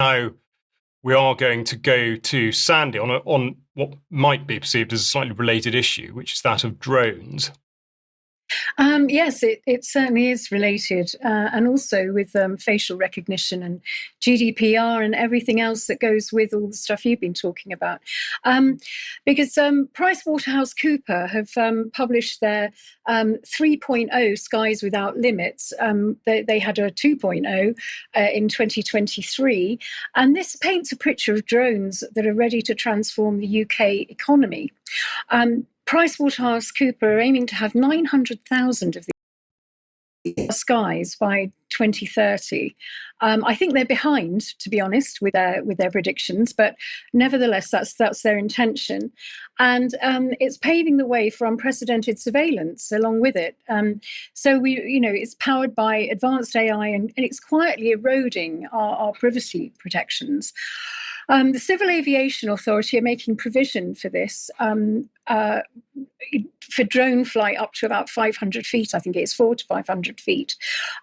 now we are going to go to Sandy on what might be perceived as a slightly related issue, which is that of drones. Yes, it certainly is related, and also with facial recognition and GDPR and everything else that goes with all the stuff you've been talking about. Because PricewaterhouseCoopers have published their 3.0 Skies Without Limits. They had a 2.0 in 2023, and this paints a picture of drones that are ready to transform the UK economy. PricewaterhouseCoopers are aiming to have 900,000 of these skies by 2030. I think they're behind, to be honest, with their predictions, but nevertheless, that's their intention, and it's paving the way for unprecedented surveillance along with it. So it's powered by advanced AI, and it's quietly eroding our privacy protections. The Civil Aviation Authority are making provision for this, for drone flight up to about 500 feet. I think it's 400 to 500 feet.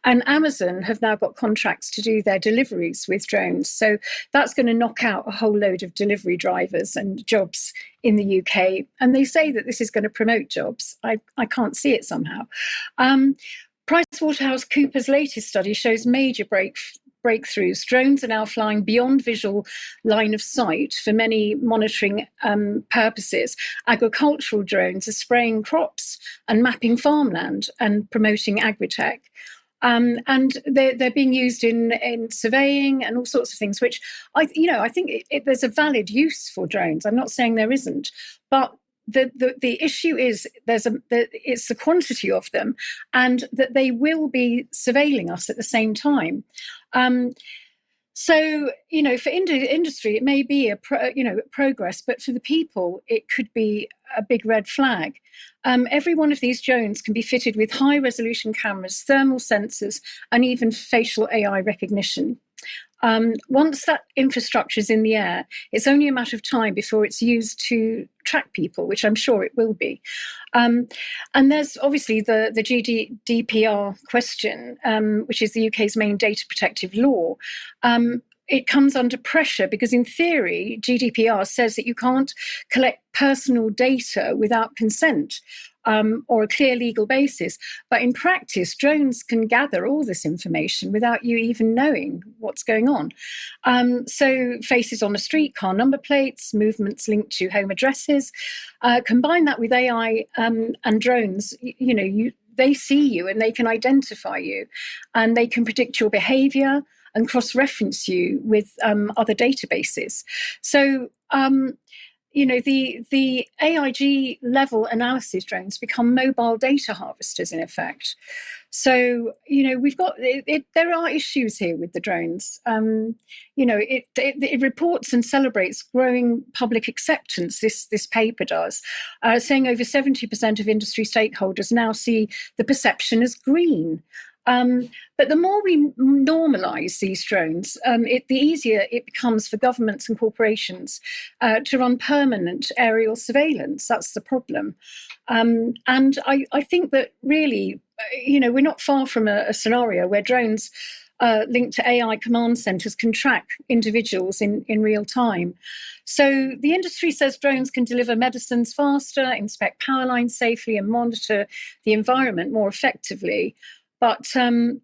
And Amazon have now got contracts to do their deliveries with drones. So that's going to knock out a whole load of delivery drivers and jobs in the UK. And they say that this is going to promote jobs. I can't see it somehow. PricewaterhouseCoopers' latest study shows major breakthroughs. Drones are now flying beyond visual line of sight for many monitoring purposes. Agricultural drones are spraying crops and mapping farmland and promoting agritech. And they're being used in surveying and all sorts of things, which I think there's a valid use for drones. I'm not saying there isn't, but the issue is it's the quantity of them, and that they will be surveilling us at the same time. So, for industry, it may be progress, but for the people, it could be a big red flag. Every one of these drones can be fitted with high-resolution cameras, thermal sensors, and even facial AI recognition. Once that infrastructure is in the air, it's only a matter of time before it's used to track people, which I'm sure it will be. And there's obviously the GDPR question, which is the UK's main data protective law. It comes under pressure because, in theory, GDPR says that you can't collect personal data without consent or a clear legal basis. But in practice, drones can gather all this information without you even knowing what's going on. So faces on a street, car number plates, movements linked to home addresses. Combine that with AI and drones, they see you and they can identify you, and they can predict your behavior and cross-reference you with other databases. So, the AIG level analysis drones become mobile data harvesters, in effect. So, we've got there are issues here with the drones. It reports and celebrates growing public acceptance. This paper does, saying over 70% of industry stakeholders now see the perception as green. But the more we normalise these drones, the easier it becomes for governments and corporations to run permanent aerial surveillance. That's the problem. And I think that really, we're not far from a scenario where drones linked to AI command centres can track individuals in real time. So the industry says drones can deliver medicines faster, inspect power lines safely, and monitor the environment more effectively. But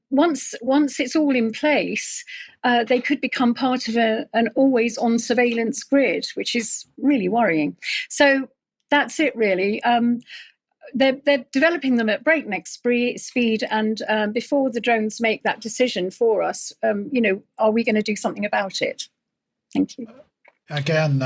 once it's all in place, they could become part of an always-on surveillance grid, which is really worrying. So that's it, really. They're developing them at breakneck speed, and before the drones make that decision for us, are we going to do something about it? Thank you. Again,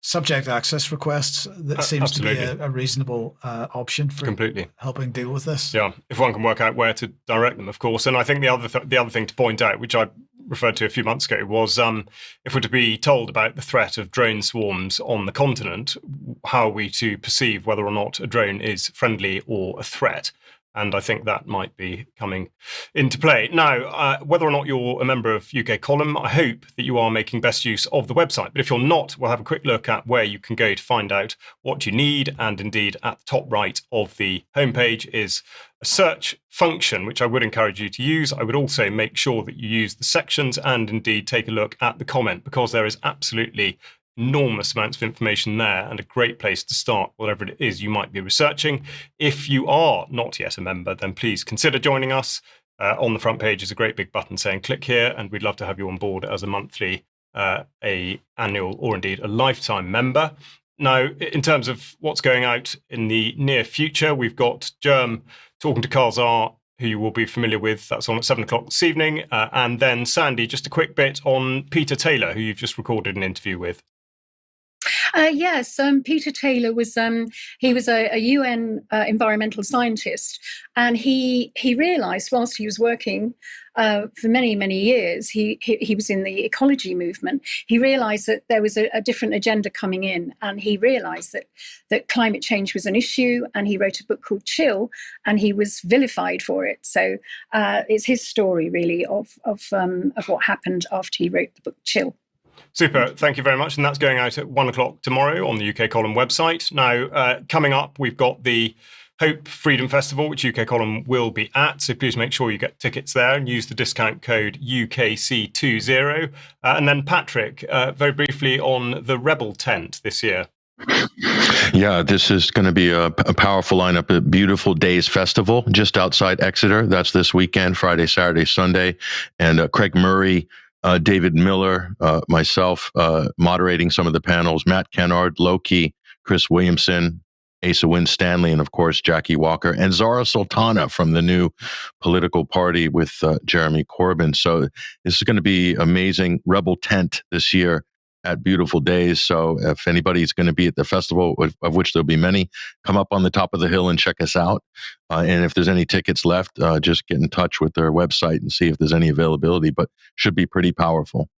subject access requests, that seems Absolutely. to be a reasonable option for Completely helping deal with this. Yeah, if one can work out where to direct them, of course. And I think the other thing to point out, which I referred to a few months ago, was if we're to be told about the threat of drone swarms on the continent, how are we to perceive whether or not a drone is friendly or a threat? And I think that might be coming into play. Now, whether or not you're a member of UK Column, I hope that you are making best use of the website. But if you're not, we'll have a quick look at where you can go to find out what you need. And indeed, at the top right of the homepage is a search function, which I would encourage you to use. I would also make sure that you use the sections and indeed take a look at the comment, because there is absolutely enormous amounts of information there and a great place to start whatever it is you might be researching. If you are not yet a member, then please consider joining us. On the front page is a great big button saying click here, and we'd love to have you on board as a monthly, a annual, or indeed a lifetime member. Now, in terms of what's going out in the near future, we've got Germ talking to Carl Czar, who you will be familiar with. That's on at 7 o'clock this evening. And then Sandy, just a quick bit on Peter Taylor, who you've just recorded an interview with. Yes, Peter Taylor was he was a UN environmental scientist, and he realised whilst he was working for many years, he was in the ecology movement. He realised that there was a different agenda coming in, and he realised that climate change was an issue. And he wrote a book called Chill, and he was vilified for it. So it's his story really of what happened after he wrote the book Chill. Super. Thank you very much. And that's going out at 1 o'clock tomorrow on the UK Column website. Now, coming up, we've got the Hope Freedom Festival, which UK Column will be at. So please make sure you get tickets there and use the discount code UKC20. And then Patrick, very briefly on the Rebel tent this year. Yeah, this is going to be a powerful lineup. A Beautiful Days Festival just outside Exeter. That's this weekend, Friday, Saturday, Sunday. And Craig Murray, David Miller, myself, moderating some of the panels, Matt Kennard, Loki, Chris Williamson, Asa Winstanley, and of course, Jackie Walker, and Zara Sultana from the new political party with Jeremy Corbyn. So this is going to be amazing. Rebel tent this year at Beautiful Days. So if anybody's going to be at the festival, of which there'll be many, come up on the top of the hill and check us out. And if there's any tickets left, just get in touch with their website and see if there's any availability, but should be pretty powerful.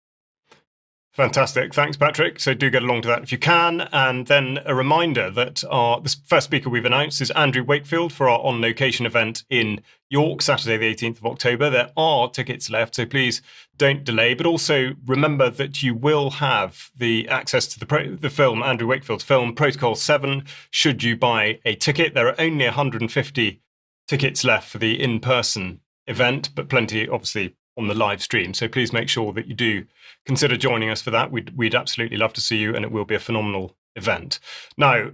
Fantastic. Thanks, Patrick. So do get along to that if you can. And then a reminder that the first speaker we've announced is Andrew Wakefield for our On Location event in York, Saturday, the 18th of October. There are tickets left, so please don't delay. But also remember that you will have the access to the film, Andrew Wakefield's film, Protocol 7, should you buy a ticket. There are only 150 tickets left for the in-person event, but plenty, obviously, on the live stream. So please make sure that you do consider joining us for that. We'd absolutely love to see you, and it will be a phenomenal event. Now,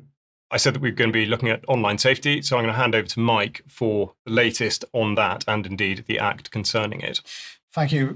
I said that we're going to be looking at online safety, so I'm going to hand over to Mike for the latest on that and indeed the act concerning it. Thank you.